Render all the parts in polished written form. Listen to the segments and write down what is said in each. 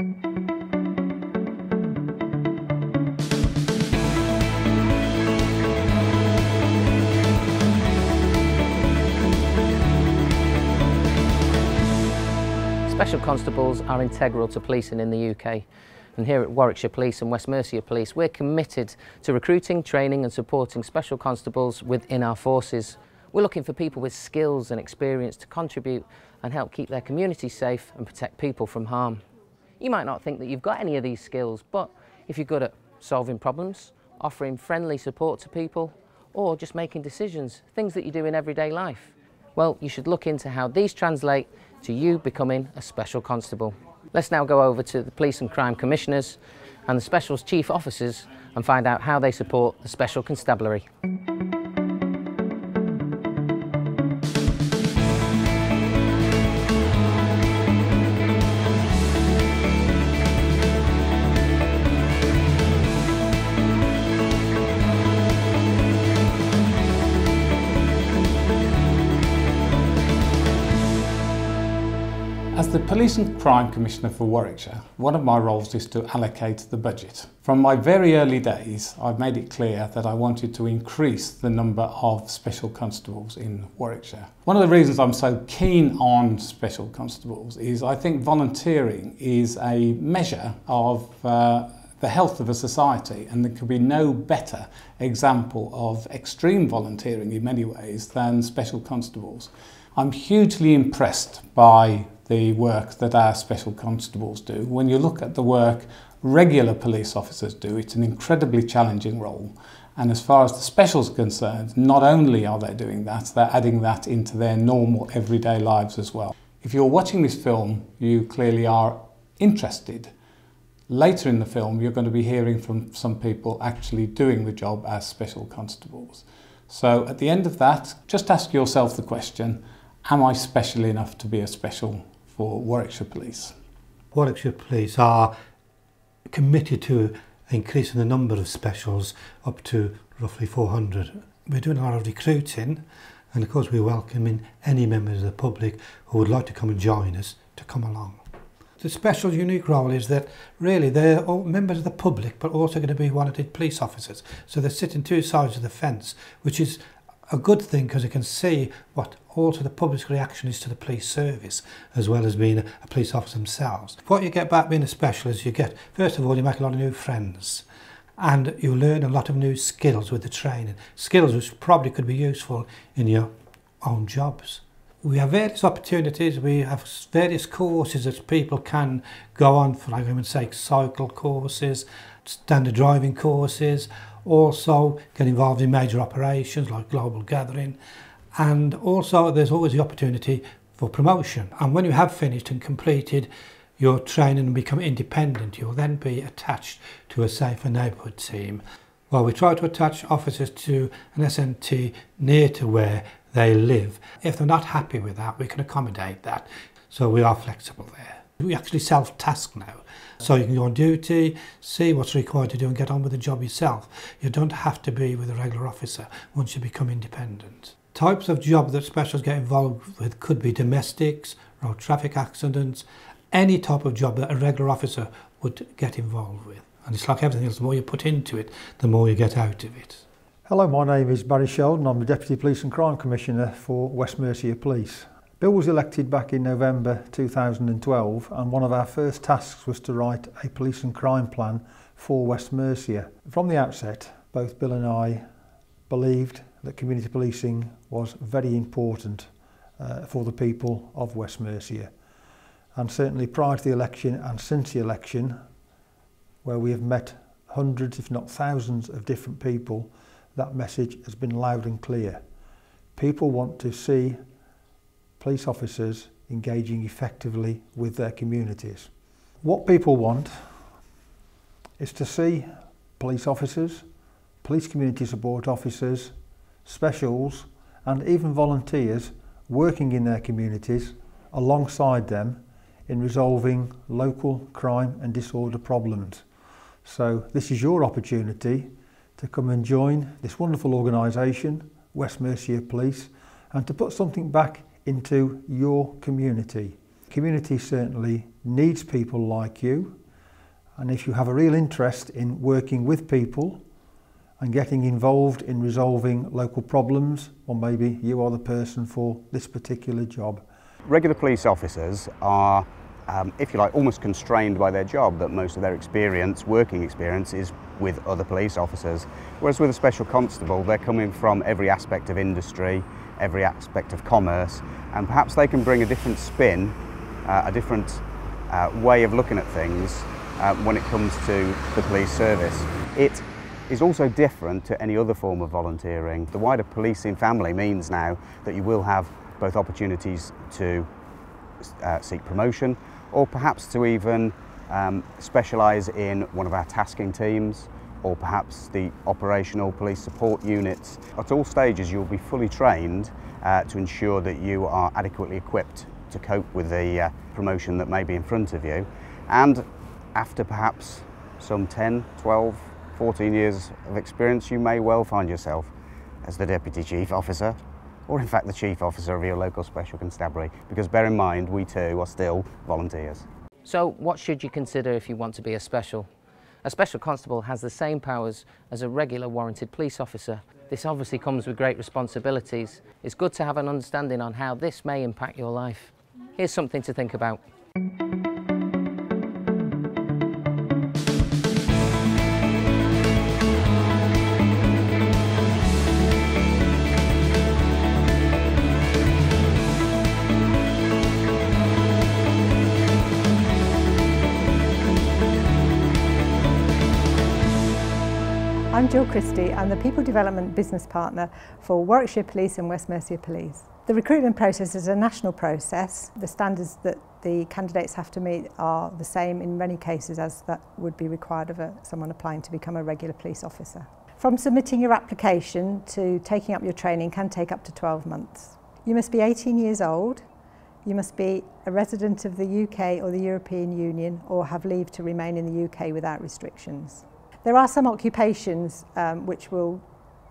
Special constables are integral to policing in the UK, and here at Warwickshire Police and West Mercia Police we're committed to recruiting, training and supporting special constables within our forces. We're looking for people with skills and experience to contribute and help keep their community safe and protect people from harm. You might not think that you've got any of these skills, but if you're good at solving problems, offering friendly support to people, or just making decisions, things that you do in everyday life, well, you should look into how these translate to you becoming a special constable. Let's now go over to the Police and Crime Commissioners and the Special's Chief Officers and find out how they support the Special Constabulary. As the Police and Crime Commissioner for Warwickshire, one of my roles is to allocate the budget. From my very early days, I've made it clear that I wanted to increase the number of special constables in Warwickshire. One of the reasons I'm so keen on special constables is I think volunteering is a measure of the health of a society, and there could be no better example of extreme volunteering in many ways than special constables. I'm hugely impressed by the work that our special constables do. When you look at the work regular police officers do, it's an incredibly challenging role. And as far as the specials are concerned, not only are they doing that, they're adding that into their normal everyday lives as well. If you're watching this film, you clearly are interested. Later in the film, you're going to be hearing from some people actually doing the job as special constables. So at the end of that, just ask yourself the question, am I special enough to be a special for Warwickshire Police? Warwickshire Police are committed to increasing the number of specials up to roughly 400. We're doing a lot of recruiting, and of course we're welcoming any members of the public who would like to come and join us to come along. The special unique role is that really they're all members of the public but also going to be wanted police officers. So they sit on two sides of the fence, which is a good thing because you can see what also the public's reaction is to the police service, as well as being a police officer themselves. What you get back being a special is you get, first of all, you make a lot of new friends and you learn a lot of new skills with the training. Skills which probably could be useful in your own jobs. We have various opportunities, we have various courses that people can go on for, like I would say, cycle courses, standard driving courses, also get involved in major operations like global gathering, and also there's always the opportunity for promotion. And when you have finished and completed your training and become independent, you'll then be attached to a safer neighbourhood team. Well, we try to attach officers to an SNT near to where they live. If they're not happy with that, we can accommodate that. So we are flexible there. We actually self-task now. So you can go on duty, see what's required to do and get on with the job yourself. You don't have to be with a regular officer once you become independent. Types of job that specials get involved with could be domestics, road traffic accidents, any type of job that a regular officer would get involved with. And it's like everything else, the more you put into it, the more you get out of it. Hello, my name is Barry Sheldon. I'm the Deputy Police and Crime Commissioner for West Mercia Police. Bill was elected back in November 2012, and one of our first tasks was to write a police and crime plan for West Mercia. From the outset, both Bill and I believed that community policing was very important for the people of West Mercia. And certainly prior to the election and since the election, where we have met hundreds, if not thousands, of different people, that message has been loud and clear. People want to see police officers engaging effectively with their communities. What people want is to see police officers, police community support officers, specials and even volunteers working in their communities alongside them in resolving local crime and disorder problems. So this is your opportunity to come and join this wonderful organisation, West Mercia Police, and to put something back into your community. Community certainly needs people like you, and if you have a real interest in working with people and getting involved in resolving local problems, or maybe you are the person for this particular job. Regular police officers are, if you like, almost constrained by their job, that most of their experience, working experience, is with other police officers. Whereas with a special constable, they're coming from every aspect of industry, every aspect of commerce, and perhaps they can bring a different spin, a different way of looking at things when it comes to the police service. It is also different to any other form of volunteering. The wider policing family means now that you will have both opportunities to seek promotion, or perhaps to even specialise in one of our tasking teams, or perhaps the operational police support units. At all stages you'll be fully trained to ensure that you are adequately equipped to cope with the promotion that may be in front of you. And after perhaps some 10, 12, 14 years of experience, you may well find yourself as the Deputy Chief Officer, or in fact the Chief Officer of your local Special Constabulary, because bear in mind, we too are still volunteers. So what should you consider if you want to be a special? A special constable has the same powers as a regular warranted police officer. This obviously comes with great responsibilities. It's good to have an understanding on how this may impact your life. Here's something to think about. I'm Jill Christie. I'm the People Development Business Partner for Warwickshire Police and West Mercia Police. The recruitment process is a national process. The standards that the candidates have to meet are the same in many cases as that would be required of someone applying to become a regular police officer. From submitting your application to taking up your training can take up to 12 months. You must be 18 years old, you must be a resident of the UK or the European Union, or have leave to remain in the UK without restrictions. There are some occupations which will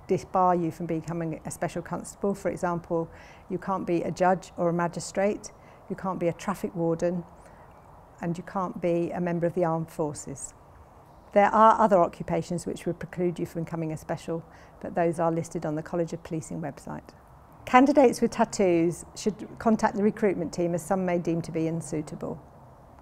disbar you from becoming a special constable. For example, you can't be a judge or a magistrate, you can't be a traffic warden, and you can't be a member of the armed forces. There are other occupations which would preclude you from becoming a special, but those are listed on the College of Policing website. Candidates with tattoos should contact the recruitment team, as some may deem to be unsuitable.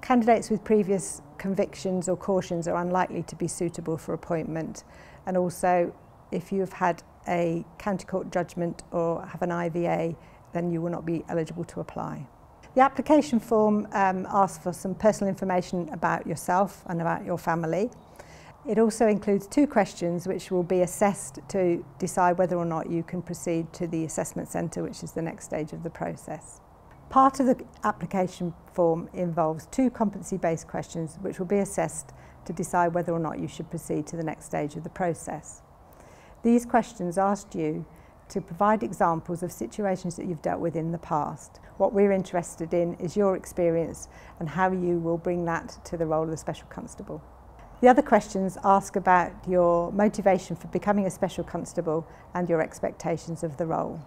Candidates with previous convictions or cautions are unlikely to be suitable for appointment, and also if you've had a county court judgment or have an IVA, then you will not be eligible to apply. The application form asks for some personal information about yourself and about your family. It also includes 2 questions which will be assessed to decide whether or not you can proceed to the assessment centre, which is the next stage of the process. Part of the application form involves 2 competency-based questions which will be assessed to decide whether or not you should proceed to the next stage of the process. These questions asked you to provide examples of situations that you've dealt with in the past. What we're interested in is your experience and how you will bring that to the role of the Special Constable. The other questions ask about your motivation for becoming a Special Constable and your expectations of the role.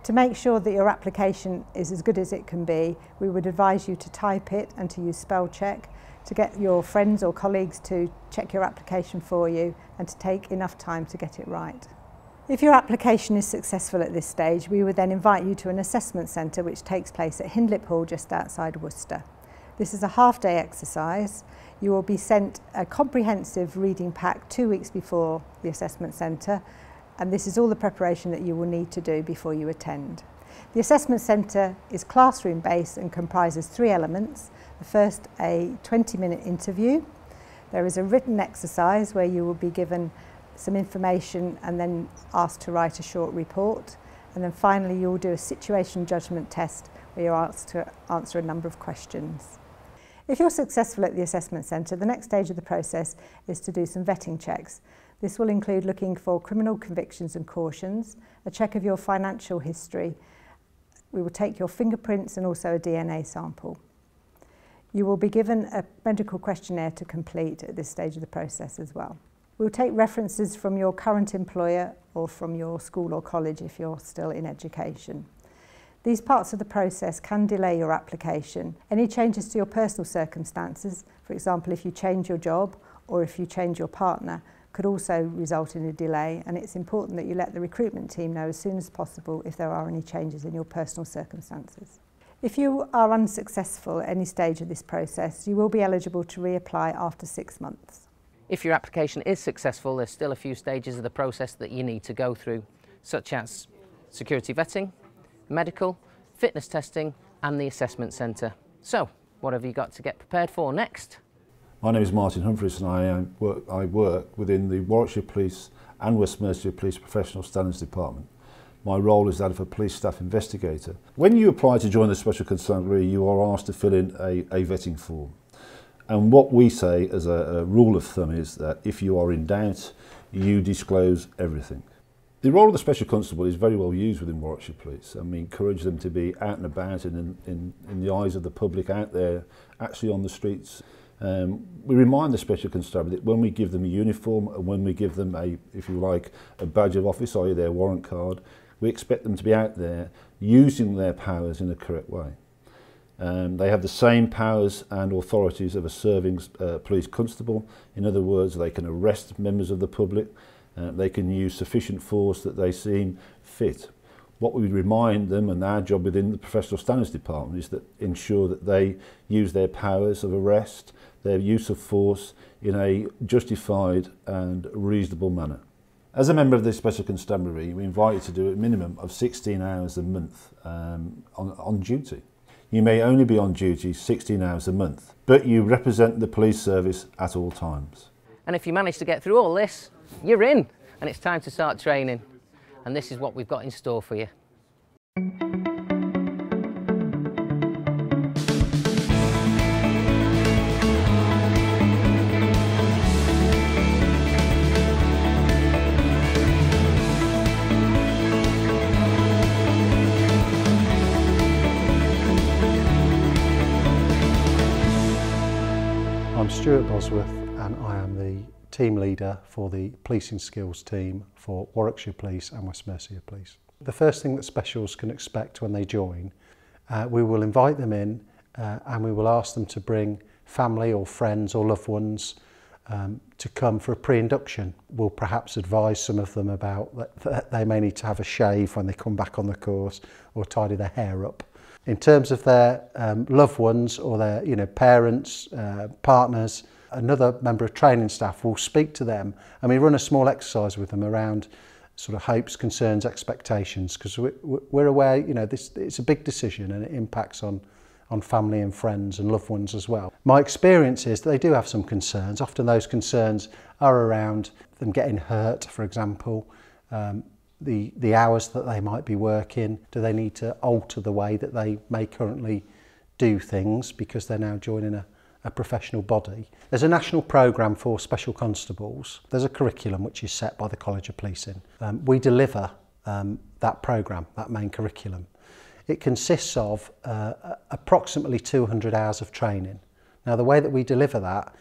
To make sure that your application is as good as it can be, we would advise you to type it and to use spell check, to get your friends or colleagues to check your application for you, and to take enough time to get it right. If your application is successful at this stage, we would then invite you to an assessment centre which takes place at Hindlip Hall just outside Worcester. This is a half-day exercise. You will be sent a comprehensive reading pack 2 weeks before the assessment centre, and this is all the preparation that you will need to do before you attend. The assessment centre is classroom based and comprises 3 elements. The first, a 20-minute interview. There is a written exercise where you will be given some information and then asked to write a short report. And then finally you will do a situation judgment test where you're asked to answer a number of questions. If you're successful at the assessment centre, the next stage of the process is to do some vetting checks. This will include looking for criminal convictions and cautions, a check of your financial history. We will take your fingerprints and also a DNA sample. You will be given a medical questionnaire to complete at this stage of the process as well. We'll take references from your current employer or from your school or college if you're still in education. These parts of the process can delay your application. Any changes to your personal circumstances, for example if you change your job or if you change your partner, could also result in a delay, and it's important that you let the recruitment team know as soon as possible if there are any changes in your personal circumstances. If you are unsuccessful at any stage of this process, you will be eligible to reapply after 6 months. If your application is successful, there's still a few stages of the process that you need to go through, such as security vetting, medical, fitness testing and the assessment centre. So, what have you got to get prepared for next? My name is Martin Humphreys and I work within the Warwickshire Police and West Mercia Police Professional Standards Department. My role is that of a police staff investigator. When you apply to join the Special Constabulary, you are asked to fill in a vetting form. And what we say as a rule of thumb is that if you are in doubt, you disclose everything. The role of the Special Constable is very well used within Warwickshire Police, and we encourage them to be out and about and in the eyes of the public out there, actually on the streets. We remind the Special Constabulary that when we give them a uniform and when we give them if you like, a badge of office, i.e. their warrant card, we expect them to be out there using their powers in the correct way. They have the same powers and authorities of a serving police constable. In other words, they can arrest members of the public, they can use sufficient force that they seem fit. What we remind them, and our job within the Professional Standards Department, is to ensure that they use their powers of arrest, their use of force in a justified and reasonable manner. As a member of the Special Constabulary, we invite you to do a minimum of 16 hours a month on duty. You may only be on duty 16 hours a month, but you represent the police service at all times. And if you manage to get through all this, you're in, and it's time to start training. And this is what we've got in store for you. I'm Stuart Bosworth and I am the team leader for the policing skills team for Warwickshire Police and West Mercia Police. The first thing that specials can expect when they join, we will invite them in and we will ask them to bring family or friends or loved ones to come for a pre-induction. We'll perhaps advise some of them about that they may need to have a shave when they come back on the course or tidy their hair up. In terms of their loved ones or their parents, partners, another member of training staff will speak to them and we run a small exercise with them around sort of hopes, concerns, expectations, because we're aware it's a big decision and it impacts on family and friends and loved ones as well. My experience is that they do have some concerns. Often those concerns are around them getting hurt, for example, the hours that they might be working. Do they need to alter the way that they may currently do things because they're now joining a professional body? There's a national programme for special constables. There's a curriculum which is set by the College of Policing. We deliver that programme, that main curriculum. It consists of approximately 200 hours of training. Now the way that we deliver that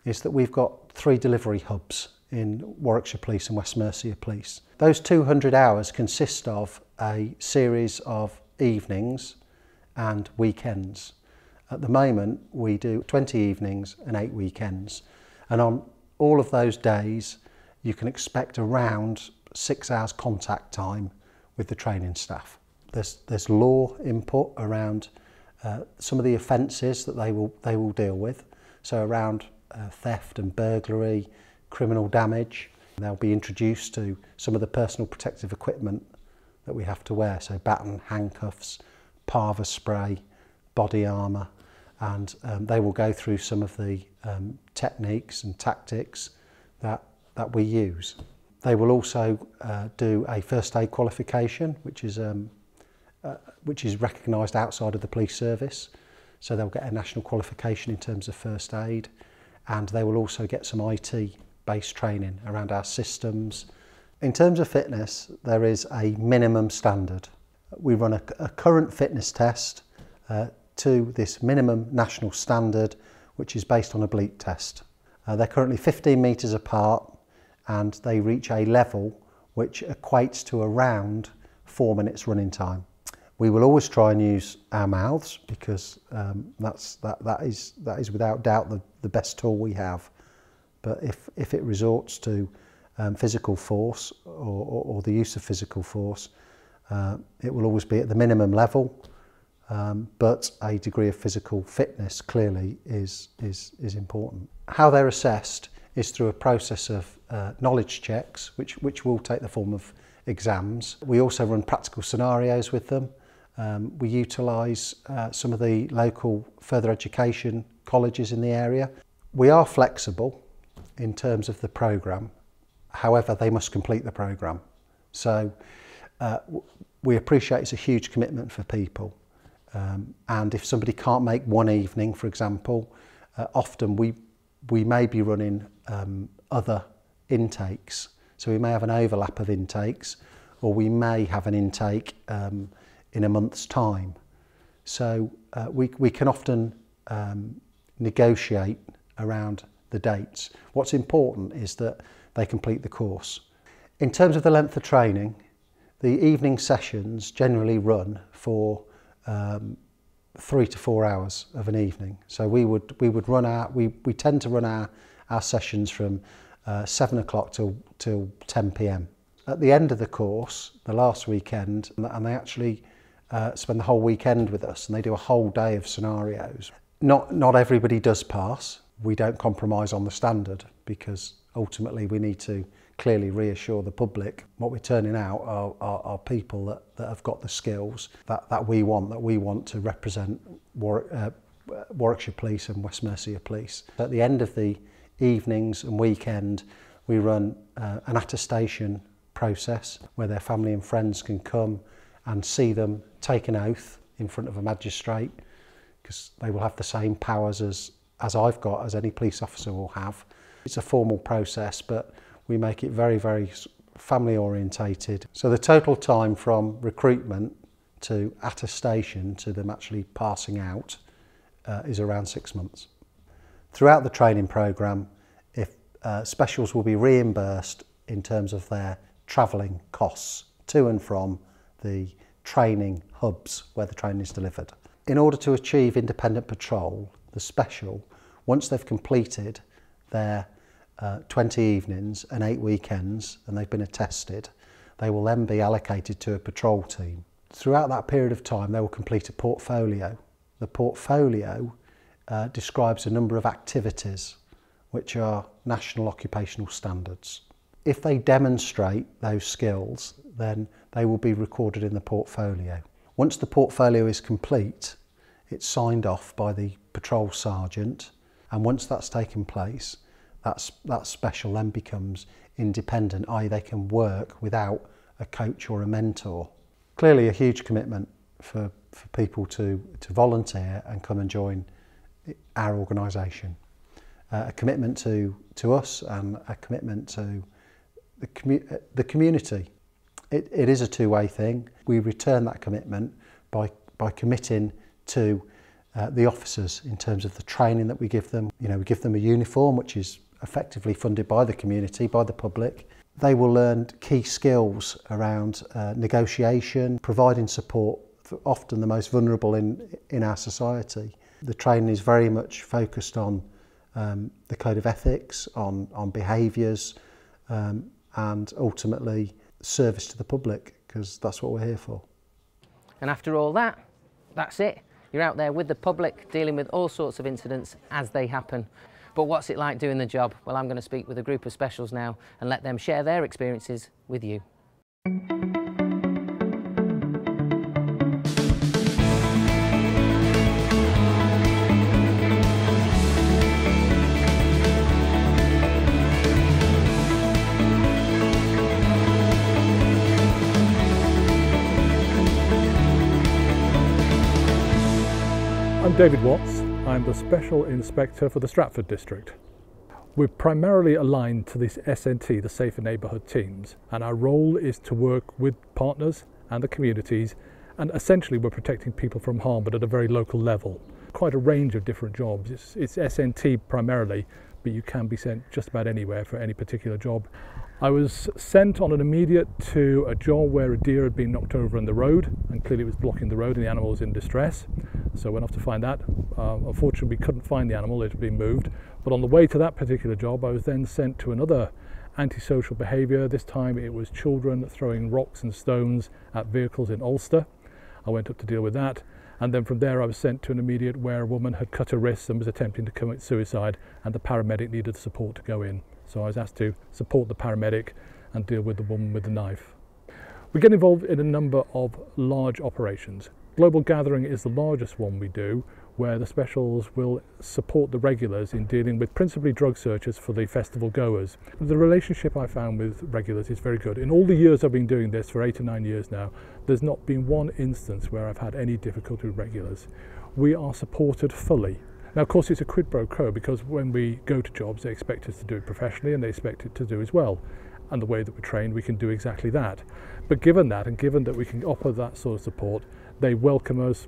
is that we've got 3 delivery hubs in Warwickshire Police and West Mercia Police. Those 200 hours consist of a series of evenings and weekends. At the moment we do 20 evenings and 8 weekends, and on all of those days you can expect around 6 hours contact time with the training staff. There's law input around some of the offences that they will deal with, so around theft and burglary, criminal damage. They'll be introduced to some of the personal protective equipment that we have to wear, so baton, handcuffs, parva spray, body armour, and they will go through some of the techniques and tactics that we use. They will also do a first aid qualification, which is recognised outside of the police service, so they'll get a national qualification in terms of first aid, and they will also get some IT-based training around our systems. In terms of fitness, there is a minimum standard. We run a current fitness test to this minimum national standard, which is based on a bleep test. They're currently 15 metres apart and they reach a level which equates to around 4 minutes running time. We will always try and use our mouths because that is without doubt the best tool we have. But if it resorts to physical force or the use of physical force, it will always be at the minimum level. But a degree of physical fitness clearly is important. How they're assessed is through a process of knowledge checks, which will take the form of exams. We also run practical scenarios with them. We utilise some of the local further education colleges in the area. We are flexible in terms of the programme, however they must complete the programme. So we appreciate it's a huge commitment for people, and if somebody can't make one evening, for example, often we may be running other intakes. So we may have an overlap of intakes, or we may have an intake in a month's time. So we can often negotiate around the dates. What's important is that they complete the course. In terms of the length of training, the evening sessions generally run for 3 to 4 hours of an evening. So we tend to run our sessions from 7 o'clock till 10 p.m. At the end of the course, the last weekend, and they actually spend the whole weekend with us, and they do a whole day of scenarios. Not everybody does pass. We don't compromise on the standard because ultimately we need to clearly reassure the public what we're turning out are people that have got the skills that we want to represent Warwickshire Police and West Mercia Police. At the end of the evenings and weekend, we run an attestation process where their family and friends can come and see them take an oath in front of a magistrate, because they will have the same powers as I've got, as any police officer will have. It's a formal process, but we make it very, very family orientated. So the total time from recruitment to attestation to them actually passing out is around 6 months. Throughout the training programme, if specials will be reimbursed in terms of their travelling costs to and from the training hubs where the training is delivered. In order to achieve independent patrol, the special, once they've completed their 20 evenings and 8 weekends and they've been attested, they will then be allocated to a patrol team. Throughout that period of time, they will complete a portfolio. The portfolio describes a number of activities which are national occupational standards. If they demonstrate those skills, then they will be recorded in the portfolio. Once the portfolio is complete, it's signed off by the patrol sergeant, and once that's taken place, that special then becomes independent, i.e. they can work without a coach or a mentor. Clearly a huge commitment for people to volunteer and come and join our organisation. A commitment to us and a commitment to the community. It is a two-way thing. We return that commitment by committing to the officers in terms of the training that we give them. You know, we give them a uniform which is effectively funded by the community, by the public. They will learn key skills around negotiation, providing support for often the most vulnerable in our society. The training is very much focused on the code of ethics, on behaviours, and ultimately service to the public, because that's what we're here for. And after all that, that's it. You're out there with the public, dealing with all sorts of incidents as they happen. But what's it like doing the job? Well, I'm going to speak with a group of specials now and let them share their experiences with you. I'm David Watts. I'm the Special Inspector for the Stratford District. We're primarily aligned to this SNT, the Safer Neighbourhood teams, and our role is to work with partners and the communities, and essentially we're protecting people from harm, but at a very local level. Quite a range of different jobs. It's SNT primarily, but you can be sent just about anywhere for any particular job. I was sent on an immediate to a job where a deer had been knocked over on the road, and clearly it was blocking the road and the animal was in distress. So I went off to find that. Unfortunately, we couldn't find the animal, it had been moved. But on the way to that particular job, I was then sent to another antisocial behaviour. This time it was children throwing rocks and stones at vehicles in Ulster. I went up to deal with that, and then from there I was sent to an immediate where a woman had cut her wrists and was attempting to commit suicide, and the paramedic needed support to go in. So I was asked to support the paramedic and deal with the woman with the knife. We get involved in a number of large operations. Global Gathering is the largest one we do, where the specials will support the regulars in dealing with principally drug searches for the festival goers. The relationship I found with regulars is very good. In all the years I've been doing this, for 8 or 9 years now, there's not been one instance where I've had any difficulty with regulars. We are supported fully. Now, of course, it's a quid pro quo, because when we go to jobs, they expect us to do it professionally and they expect it to do as well. And the way that we're trained, we can do exactly that. But given that, and given that we can offer that sort of support, they welcome us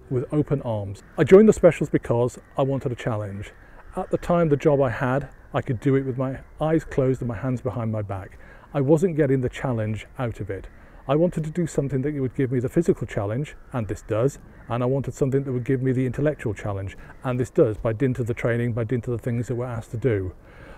with open arms. I joined the specials because I wanted a challenge. At the time, the job I had, I could do it with my eyes closed and my hands behind my back. I wasn't getting the challenge out of it. I wanted to do something that would give me the physical challenge, and this does, and I wanted something that would give me the intellectual challenge, and this does, by dint of the training, by dint of the things that we're asked to do.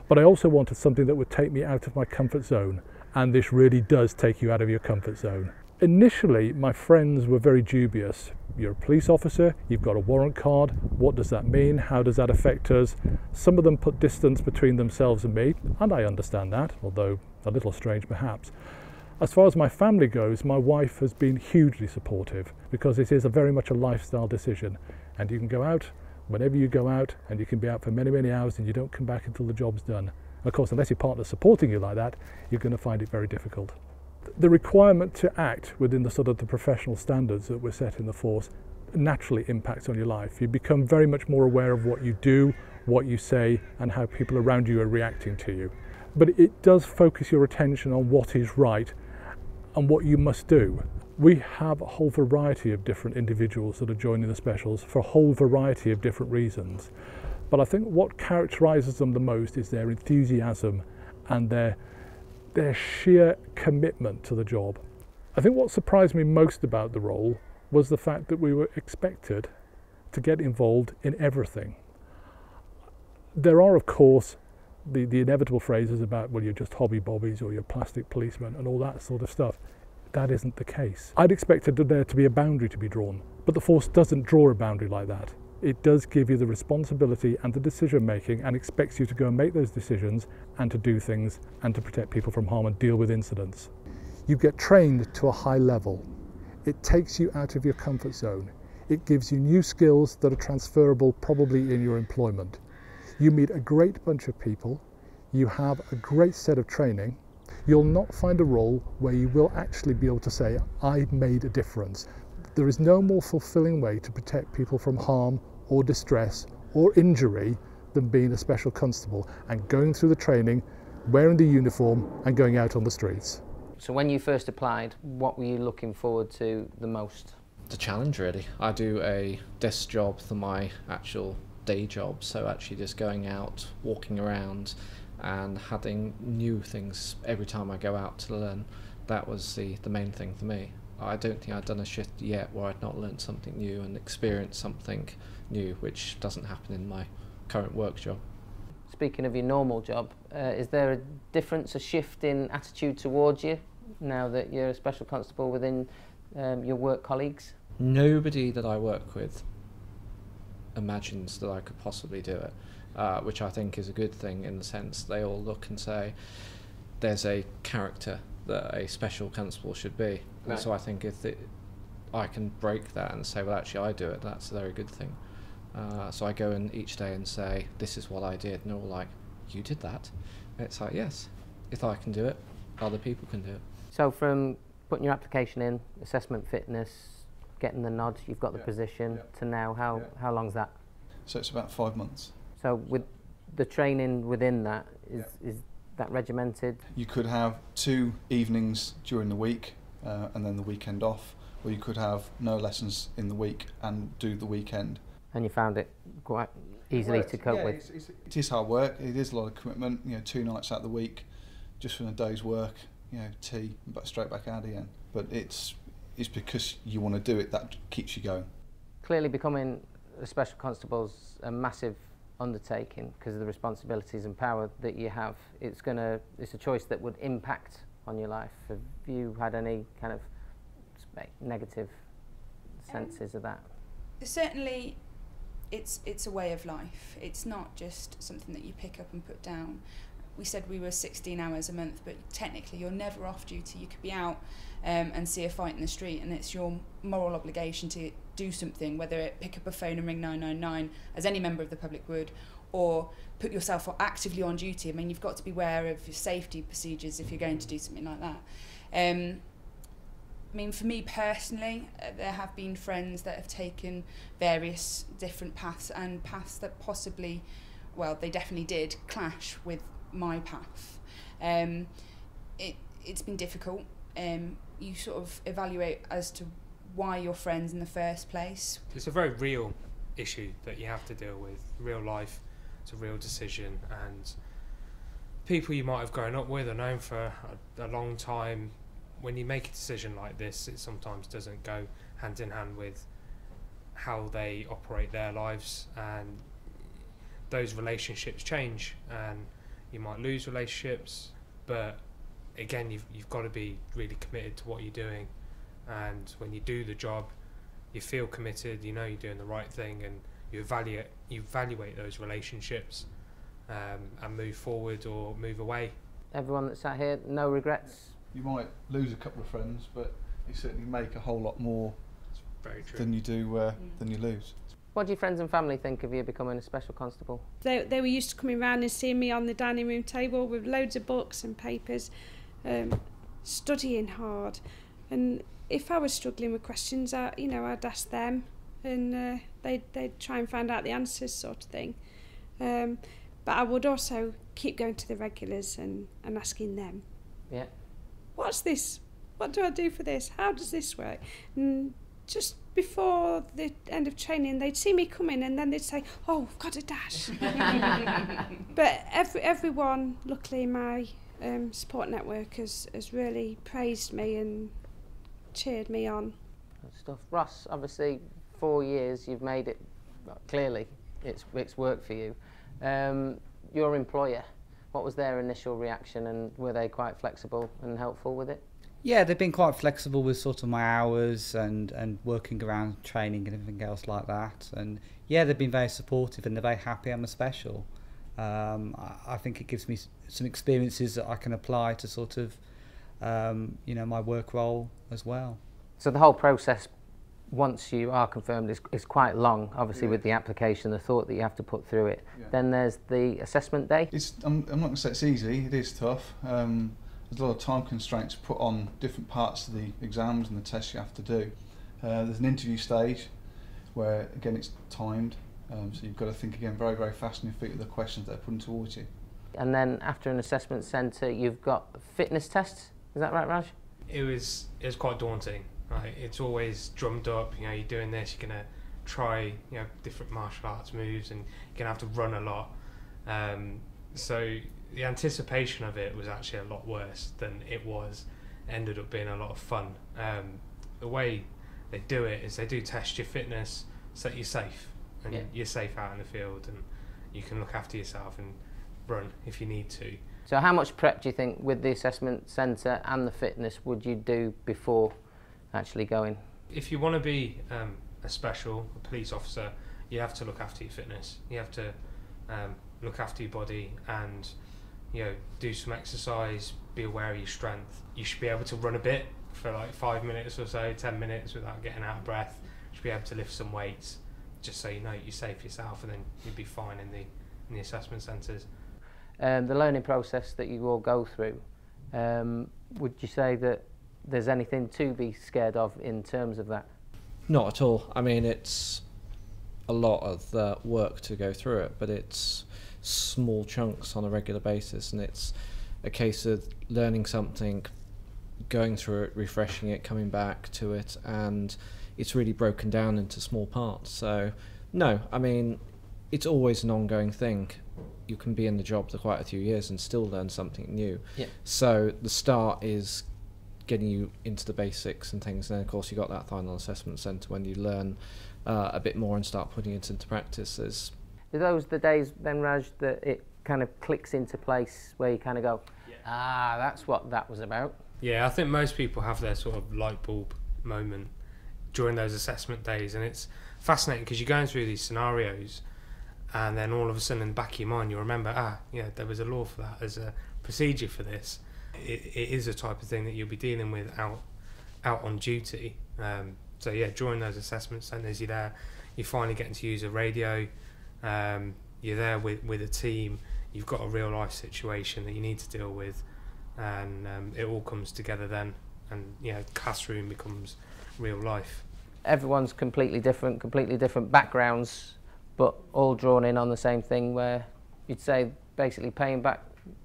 But I also wanted something that would take me out of my comfort zone, and this really does take you out of your comfort zone. Initially, my friends were very dubious. You're a police officer, you've got a warrant card, what does that mean? How does that affect us? Some of them put distance between themselves and me, and I understand that, although a little strange perhaps. As far as my family goes, my wife has been hugely supportive, because it is very much a lifestyle decision, and you can go out whenever you go out, and you can be out for many, many hours, and you don't come back until the job's done. Of course, unless your partner's supporting you like that, you're going to find it very difficult. The requirement to act within the sort of the professional standards that we're set in the force naturally impacts on your life. You become very much more aware of what you do, what you say, and how people around you are reacting to you. But it does focus your attention on what is right and what you must do. We have a whole variety of different individuals that are joining the specials for a whole variety of different reasons. But I think what characterises them the most is their enthusiasm and their sheer commitment to the job. I think what surprised me most about the role was the fact that we were expected to get involved in everything. There are, of course, the inevitable phrases about, well, you're just hobby bobbies or you're plastic policemen and all that sort of stuff. That isn't the case. I'd expected there to be a boundary to be drawn, but the force doesn't draw a boundary like that. It does give you the responsibility and the decision making, and expects you to go and make those decisions and to do things and to protect people from harm and deal with incidents. You get trained to a high level. It takes you out of your comfort zone. It gives you new skills that are transferable probably in your employment. You meet a great bunch of people. You have a great set of training. You'll not find a role where you will actually be able to say, I made a difference. There is no more fulfilling way to protect people from harm or distress or injury than being a special constable and going through the training, wearing the uniform and going out on the streets. So when you first applied, what were you looking forward to the most? The challenge, really. I do a desk job for my actual day job, so actually just going out, walking around and having new things every time I go out to learn, that was the main thing for me. I don't think I'd done a shift yet where I'd not learned something new and experienced something new, which doesn't happen in my current work job. Speaking of your normal job, is there a difference, a shift in attitude towards you now that you're a special constable within your work colleagues? Nobody that I work with imagines that I could possibly do it, which I think is a good thing, in the sense they all look and say there's a character that a special constable should be. Right. And so I think if I can break that and say, well, actually I do it, that's a very good thing. So I go in each day and say, this is what I did, and they're all like, you did that? And it's like, yes, if I can do it, other people can do it. So from putting your application in, assessment fitness, getting the nod, you've got the position, to now, how long's that? So it's about 5 months. So with the training within that, is that regimented? You could have 2 evenings during the week and then the weekend off, or you could have no lessons in the week and do the weekend. And you found it quite easily to cope with. It is hard work. It is a lot of commitment. 2 nights out of the week, just for a day's work. Tea, and straight back out again. But it's because you want to do it that keeps you going. Clearly, becoming a special constable is a massive undertaking because of the responsibilities and power that you have. It's a choice that would impact on your life. Have you had any kind of negative senses of that? Certainly, it's a way of life. It's not just something that you pick up and put down. We said we were 16 hours a month, but technically you're never off duty. You could be out and see a fight in the street, and it's your moral obligation to do something, whether it pick up a phone and ring 999, as any member of the public would, or put yourself actively on duty. I mean, you've got to be aware of your safety procedures if you're going to do something like that. I mean, for me personally, there have been friends that have taken various different paths, and paths that possibly, well, they definitely did clash with my path. It's been difficult. You sort of evaluate as to why you're friends in the first place. It's a very real issue that you have to deal with, real life. It's a real decision, and people you might have grown up with or known for a long time, when you make a decision like this, it sometimes doesn't go hand in hand with how they operate their lives, and those relationships change, and you might lose relationships, but again, you've got to be really committed to what you're doing, and when you do the job, you feel committed, you know you're doing the right thing, and you evaluate those relationships and move forward or move away. Everyone that's sat here, no regrets? You might lose a couple of friends, but you certainly make a whole lot more than you do than you lose. What do your friends and family think of you becoming a special constable? They were used to coming round and seeing me on the dining room table with loads of books and papers, studying hard. And if I was struggling with questions, I'd ask them, and they'd try and find out the answers, sort of thing. But I would also keep going to the regulars and asking them. Yeah. What's this? What do I do for this? How does this work? And just before the end of training, they'd see me coming, and then they'd say, "Oh, I've got a dash." But everyone, luckily, my support network has really praised me and cheered me on. Good stuff. Ross, obviously 4 years you've made it. Clearly, it's worked for you. Your employer, what was their initial reaction, and were they quite flexible and helpful with it? Yeah, they've been quite flexible with sort of my hours and working around training and everything else like that. And yeah, they've been very supportive, and they're very happy I'm a special. I think it gives me some experiences that I can apply to sort of, my work role as well. So the whole process, once you are confirmed, is quite long, obviously, with the application, the thought that you have to put through it. Yeah. Then there's the assessment day. I'm not going to say it's easy, it is tough. There's a lot of time constraints put on different parts of the exams and the tests you have to do. There's an interview stage where, again, it's timed, so you've got to think again very, very fast on your feet with the questions they're putting towards you. And then after an assessment centre, you've got fitness tests. Is that right, Raj? It was quite daunting. Right? It's always drummed up. You're doing this. You're gonna try different martial arts moves, and you're gonna have to run a lot. So the anticipation of it was actually a lot worse than it was. It ended up being a lot of fun. The way they do it is they do test your fitness so that you're safe, and you're safe out in the field, and you can look after yourself and run if you need to. So how much prep do you think with the assessment centre and the fitness would you do before actually going? If you want to be a police officer, you have to look after your fitness. You have to look after your body and do some exercise, be aware of your strength. You should be able to run a bit for like 5 minutes or so, 10 minutes without getting out of breath. You should be able to lift some weights, just so you know you're safe yourself, and then you'll be fine in the assessment centres. The learning process that you all go through, would you say that there's anything to be scared of in terms of that? Not at all. I mean, it's a lot of work to go through it, but it's small chunks on a regular basis, and it's a case of learning something, going through it, refreshing it, coming back to it, and it's really broken down into small parts. So no, I mean, it's always an ongoing thing. You can be in the job for quite a few years and still learn something new. Yeah. So the start is getting you into the basics and things, and then of course you got that final assessment centre when you learn a bit more and start putting it into practice. Are those the days then, Raj, that it kind of clicks into place where you kind of go, ah, that's what that was about? Yeah, I think most people have their sort of light bulb moment during those assessment days, and it's fascinating because you're going through these scenarios and then all of a sudden in the back of your mind you remember, there was a law for that, there's a procedure for this. It is a type of thing that you'll be dealing with out on duty. So yeah, during those assessment centres, you're there, you're finally getting to use a radio, you're there with a team, you've got a real life situation that you need to deal with, and it all comes together then, and classroom becomes real life. Everyone's completely different backgrounds, but all drawn in on the same thing, where you'd say basically paying back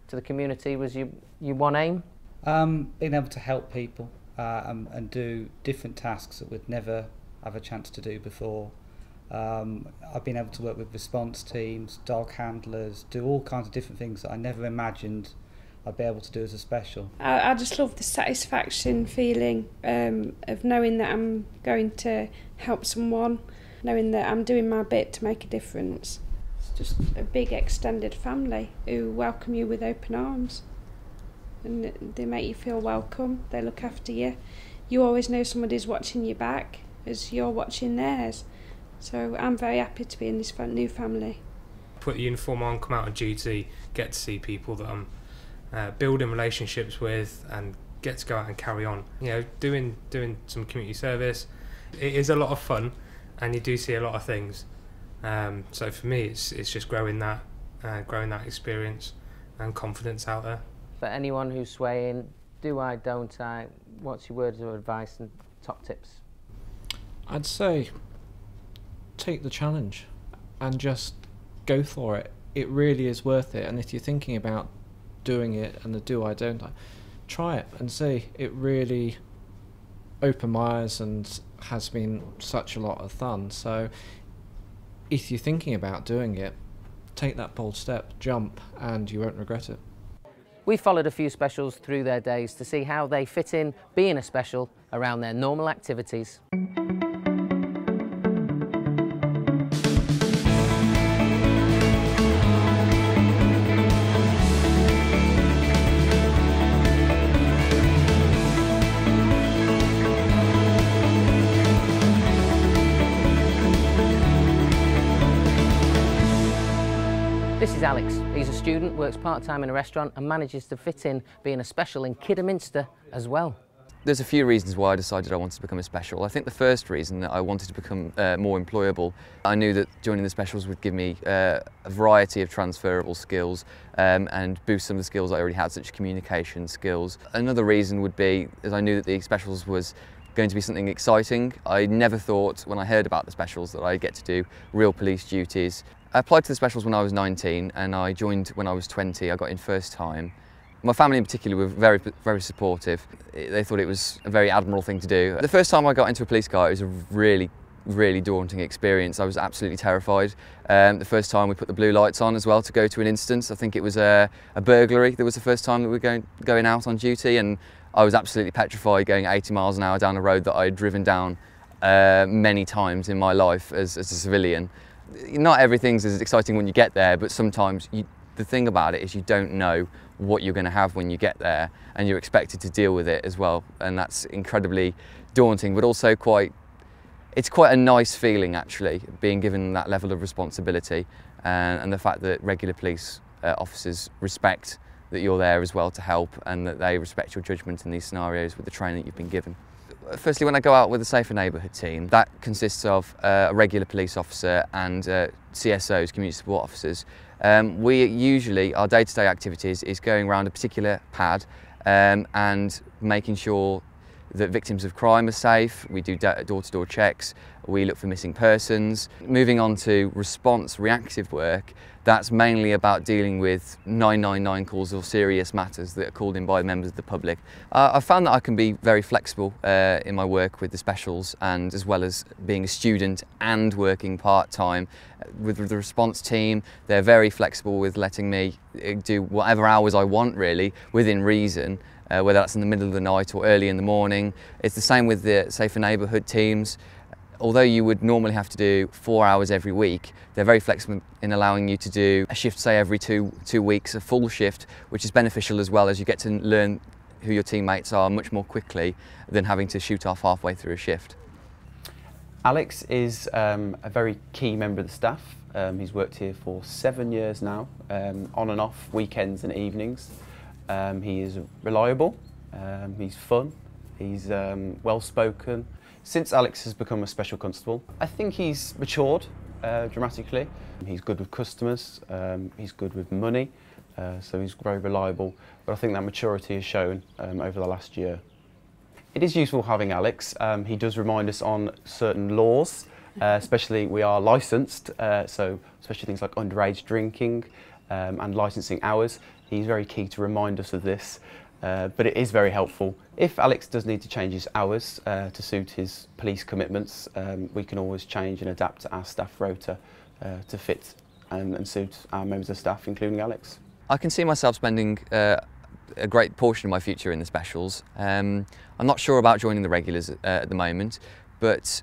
to the community was your one aim? Being able to help people and do different tasks that we'd never have a chance to do before. I've been able to work with response teams, dog handlers, do all kinds of different things that I never imagined I'd be able to do as a special. I just love the satisfaction feeling of knowing that I'm going to help someone, knowing that I'm doing my bit to make a difference. It's just a big extended family who welcome you with open arms, and they make you feel welcome, they look after you. You always know somebody's watching your back as you're watching theirs. So I'm very happy to be in this new family. Put the uniform on, come out on duty, get to see people that I'm building relationships with, and get to go out and carry on. Doing some community service. It is a lot of fun, and you do see a lot of things. So for me, it's just growing that experience and confidence out there. For anyone who's swaying, do I, don't I, what's your words of advice and top tips? I'd say take the challenge and just go for it. It really is worth it, and if you're thinking about doing it and the do I, don't I, try it and see. It really opened my eyes and has been such a lot of fun. So if you're thinking about doing it, take that bold step, jump, and you won't regret it. We followed a few specials through their days to see how they fit in being a special around their normal activities. This is Alex. He's a student, works part-time in a restaurant and manages to fit in being a special in Kidderminster as well. There's a few reasons why I decided I wanted to become a special. I think the first reason that I wanted to become more employable, I knew that joining the specials would give me a variety of transferable skills and boost some of the skills I already had, such as communication skills. Another reason would be, as I knew that the specials was going to be something exciting. I never thought when I heard about the specials that I'd get to do real police duties. I applied to the specials when I was 19 and I joined when I was 20. I got in first time. My family in particular were very, very supportive. They thought it was a very admirable thing to do. The first time I got into a police car, it was a really, really daunting experience. I was absolutely terrified. The first time we put the blue lights on as well to go to an instance. I think it was a burglary. That was the first time that we were going out on duty, and I was absolutely petrified going 80 miles an hour down a road that I'd driven down many times in my life as a civilian. Not everything's as exciting when you get there, but sometimes the thing about it is you don't know what you're going to have when you get there, and you're expected to deal with it as well, and that's incredibly daunting, but also it's quite a nice feeling actually, being given that level of responsibility, and the fact that regular police officers respect that you're there as well to help, and that they respect your judgment in these scenarios with the training that you've been given. Firstly, when I go out with the Safer Neighbourhood team, that consists of a regular police officer and CSOs, community support officers. We usually, our day-to-day activities is going around a particular pad and making sure that victims of crime are safe, we do door-to-door checks, we look for missing persons. Moving on to response reactive work, that's mainly about dealing with 999 calls or serious matters that are called in by members of the public. I've found that I can be very flexible in my work with the specials, and as well as being a student and working part-time. With the response team, they're very flexible with letting me do whatever hours I want, really, within reason. Whether that's in the middle of the night or early in the morning. It's the same with the safer neighbourhood teams. Although you would normally have to do 4 hours every week, they're very flexible in allowing you to do a shift, say every two weeks, a full shift, which is beneficial as well, as you get to learn who your teammates are much more quickly than having to shoot off halfway through a shift. Alex is a very key member of the staff. He's worked here for 7 years now, on and off, weekends and evenings. He is reliable, he's fun, he's well-spoken. Since Alex has become a special constable, I think he's matured dramatically. He's good with customers, he's good with money, so he's very reliable, but I think that maturity is shown over the last year. It is useful having Alex. He does remind us on certain laws, especially we are licensed, so especially things like underage drinking and licensing hours. He's very key to remind us of this, but it is very helpful. If Alex does need to change his hours to suit his police commitments, we can always change and adapt our staff rota to fit and suit our members of staff, including Alex. I can see myself spending a great portion of my future in the specials. I'm not sure about joining the regulars at the moment, but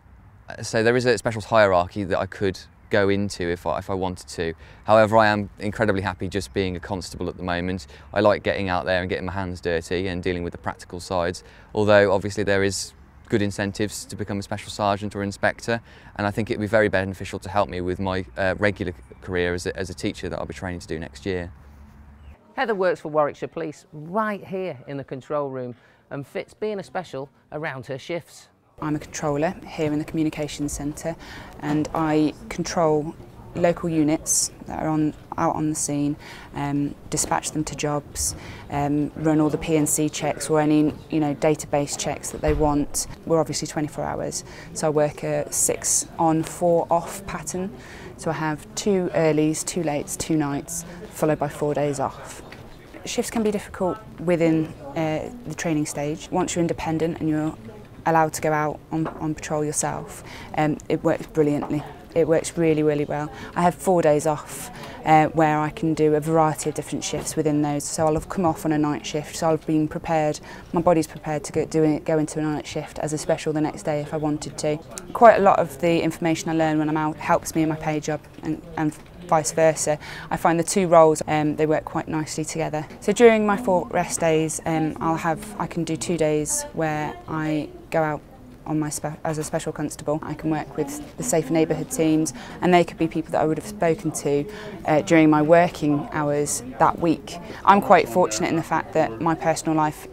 so there is a specials hierarchy that I could go into if I wanted to. However, I am incredibly happy just being a constable at the moment. I like getting out there and getting my hands dirty and dealing with the practical sides, although obviously there is good incentives to become a special sergeant or inspector, and I think it would be very beneficial to help me with my regular career as a teacher that I'll be training to do next year. Heather works for Warwickshire Police right here in the control room and fits being a special around her shifts. I'm a controller here in the communications centre, and I control local units that are out on the scene, dispatch them to jobs, run all the P&C checks or any database checks that they want. We're obviously 24 hours, so I work a 6 on 4 off pattern. So I have 2 earlies, 2 lates, 2 nights, followed by 4 days off. Shifts can be difficult within the training stage. Once you're independent and you're allowed to go out on patrol yourself, it works brilliantly. It works really, really well. I have 4 days off where I can do a variety of different shifts within those. So I'll have come off on a night shift, so I'll have been prepared, my body's prepared to go into a night shift as a special the next day if I wanted to. Quite a lot of the information I learn when I'm out helps me in my pay job and vice versa. I find the 2 roles, they work quite nicely together. So during my 4 rest days, I can do 2 days where I go out on as a special constable. I can work with the safer neighbourhood teams, and they could be people that I would have spoken to during my working hours that week. I'm quite fortunate in the fact that my personal life,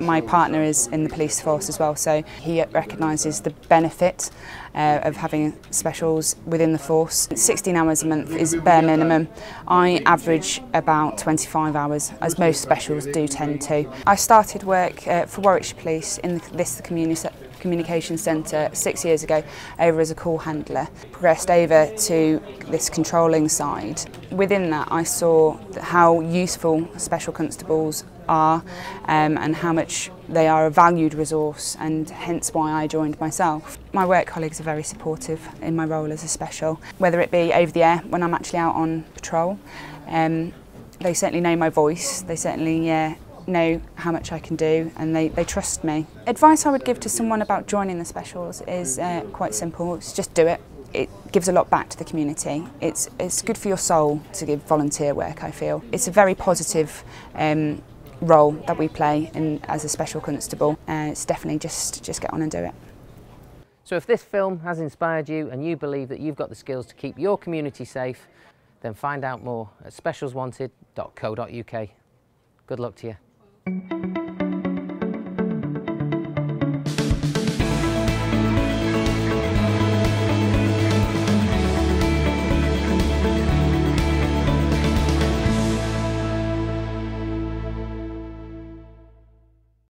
my partner is in the police force as well, so he recognises the benefit of having specials within the force. 16 hours a month is bare minimum. I average about 25 hours, as most specials do tend to. I started work for Warwickshire Police in the communication centre 6 years ago over as a call handler. Progressed over to this controlling side. Within that I saw how useful special constables are and how much they are a valued resource, and hence why I joined myself. My work colleagues are very supportive in my role as a special, whether it be over the air when I'm actually out on patrol. They certainly know my voice, they certainly know how much I can do, and they trust me. Advice I would give to someone about joining the specials is quite simple. It's just do it. It gives a lot back to the community. It's good for your soul to give volunteer work, I feel. It's a very positive role that we play as a special constable. It's definitely just get on and do it. So if this film has inspired you and you believe that you've got the skills to keep your community safe, then find out more at specialswanted.co.uk. Good luck to you.